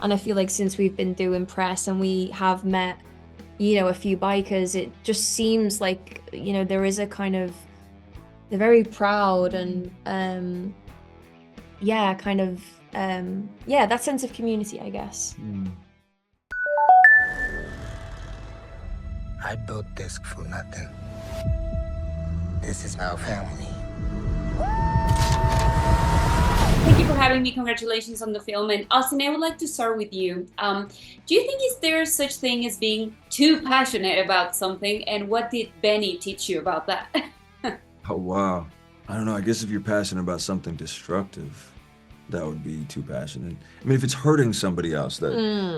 And I feel like since we've been doing press and we have met, a few bikers, it just seems like, there is a kind of, they're very proud and, yeah, kind of, yeah, that sense of community, I guess. I built this for nothing. This is our family. Thank you for having me. Congratulations on the film. And Austin, I would like to start with you. Do you think is there such thing as being too passionate about something? And what did Benny teach you about that? Oh, wow. I don't know. I guess if you're passionate about something destructive, that would be too passionate. I mean, if it's hurting somebody else, that,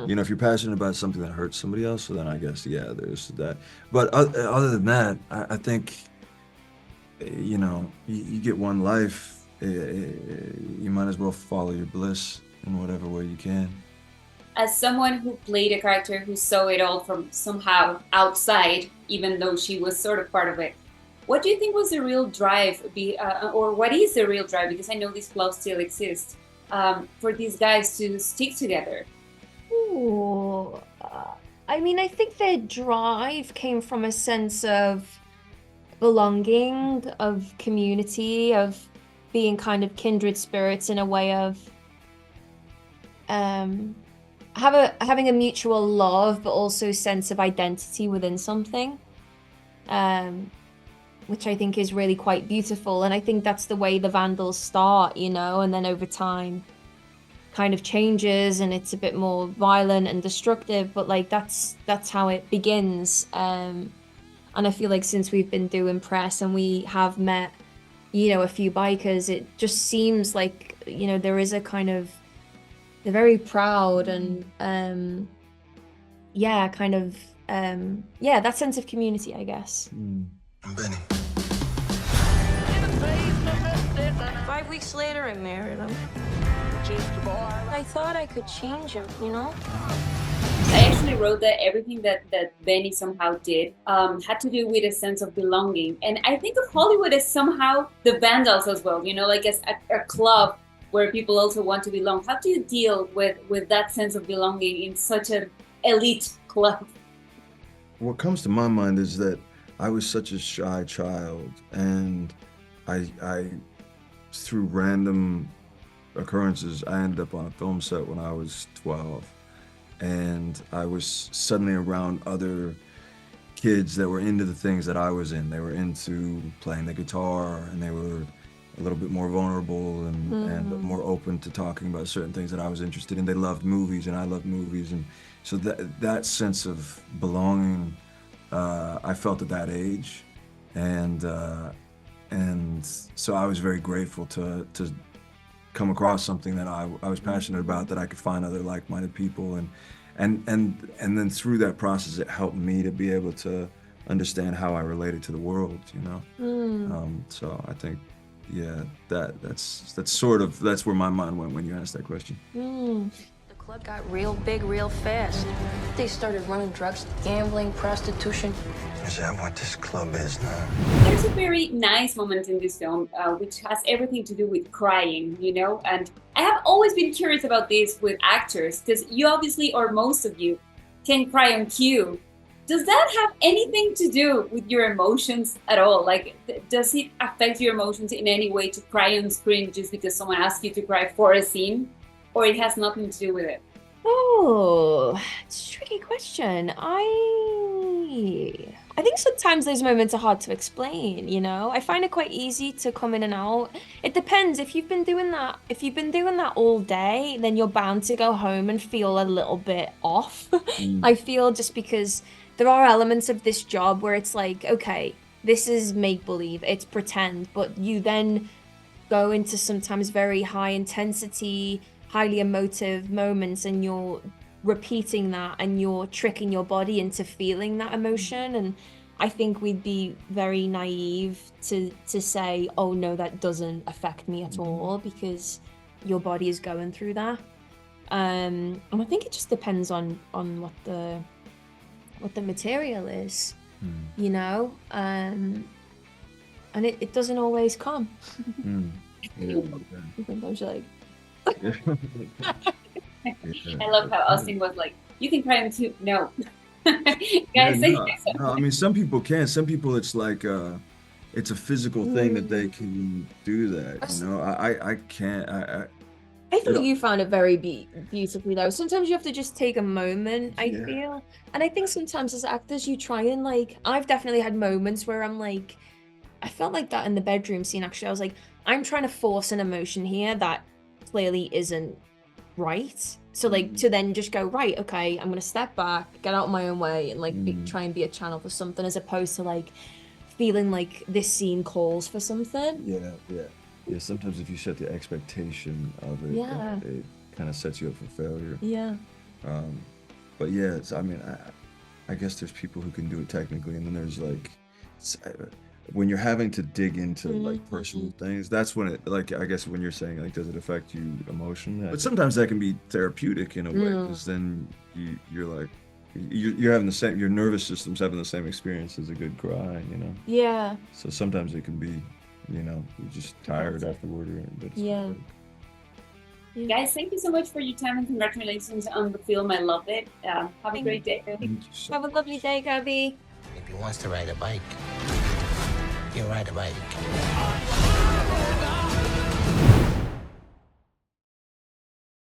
if you're passionate about something that hurts somebody else, so then I guess, yeah, there's that. But other than that, I think, you get one life. You might as well follow your bliss in whatever way you can. As someone who played a character who saw it all from somehow outside, even though she was sort of part of it, what do you think was the real drive, or what is the real drive? Because I know these clubs still exist, for these guys to stick together. Ooh, I mean, I think their drive came from a sense of belonging, of community, of being kind of kindred spirits in a way of having a mutual love, but also sense of identity within something, which I think is really quite beautiful. And I think that's the way the Vandals start, and then over time kind of changes and it's a bit more violent and destructive, but like that's how it begins. And I feel like since we've been doing press and we have met, a few bikers, it just seems like, there is a kind of, they're very proud and, yeah, kind of, yeah, that sense of community, I guess. I'm Benny. 5 weeks later, I married him. I thought I could change him, I actually wrote that everything that Benny somehow did had to do with a sense of belonging. And I think of Hollywood as somehow the Vandals as well, like as a club where people also want to belong. How do you deal with that sense of belonging in such an elite club? What comes to my mind is that I was such a shy child, and I through random occurrences, I ended up on a film set when I was 12. And I was suddenly around other kids that were into the things that I was in. They were into playing the guitar, and they were a little bit more vulnerable and more open to talking about certain things that I was interested in. They loved movies, and I loved movies. And so that sense of belonging, I felt at that age. And so I was very grateful to come across something that I was passionate about, that I could find other like-minded people, and then through that process, it helped me to be able to understand how I related to the world, So I think, yeah, that's where my mind went when you asked that question. The club got real big real fast. They started running drugs, gambling, prostitution. Is that what this club is now? There's a very nice moment in this film, which has everything to do with crying, And I have always been curious about this with actors, because you obviously, or most of you, can cry on cue. Does that have anything to do with your emotions at all? Like, does it affect your emotions in any way to cry on screen just because someone asks you to cry for a scene? Or it has nothing to do with it? Oh, it's a tricky question. I think sometimes those moments are hard to explain, I find it quite easy to come in and out. It depends. If you've been doing that all day, then you're bound to go home and feel a little bit off. I feel, just because there are elements of this job where it's like, okay, this is make-believe, it's pretend, but you then go into sometimes very high intensity, highly emotive moments, and you're repeating that and you're tricking your body into feeling that emotion. And I think we'd be very naive to say, oh no, that doesn't affect me at all, because your body is going through that. And I think it just depends on what the material is, and it doesn't always come. Yeah. Sometimes you're like I love how Austin was like, you can cry on too. No. Yeah, Guys, say no, I mean, some people can. Some people, it's like it's a physical thing that they can do that. You know, I can't. I thought you found it very beautifully though. Sometimes you have to just take a moment, I feel. And I think sometimes as actors you try and like, I've definitely had moments where I'm like, I felt like that in the bedroom scene actually. I was like, I'm trying to force an emotion here that clearly isn't right. So like to then just go, right, okay, I'm gonna step back, get out of my own way and like try and be a channel for something as opposed to like feeling like this scene calls for something. Yeah, sometimes if you set the expectation of it, it kind of sets you up for failure. Yeah. But yeah, I mean, I guess there's people who can do it technically, and then there's like, when you're having to dig into like personal things, that's when it, like, I guess when you're saying like, does it affect you emotionally? But sometimes that can be therapeutic in a way, because then you're like, you're having the same, your nervous system's having the same experience as a good cry, you know? Yeah. So sometimes it can be, you know, you're just tired afterward. But Guys, thank you so much for your time and congratulations on the film. I loved it. Have a great day. Have a lovely day, Gabby. If he wants to ride a bike, he'll ride a bike.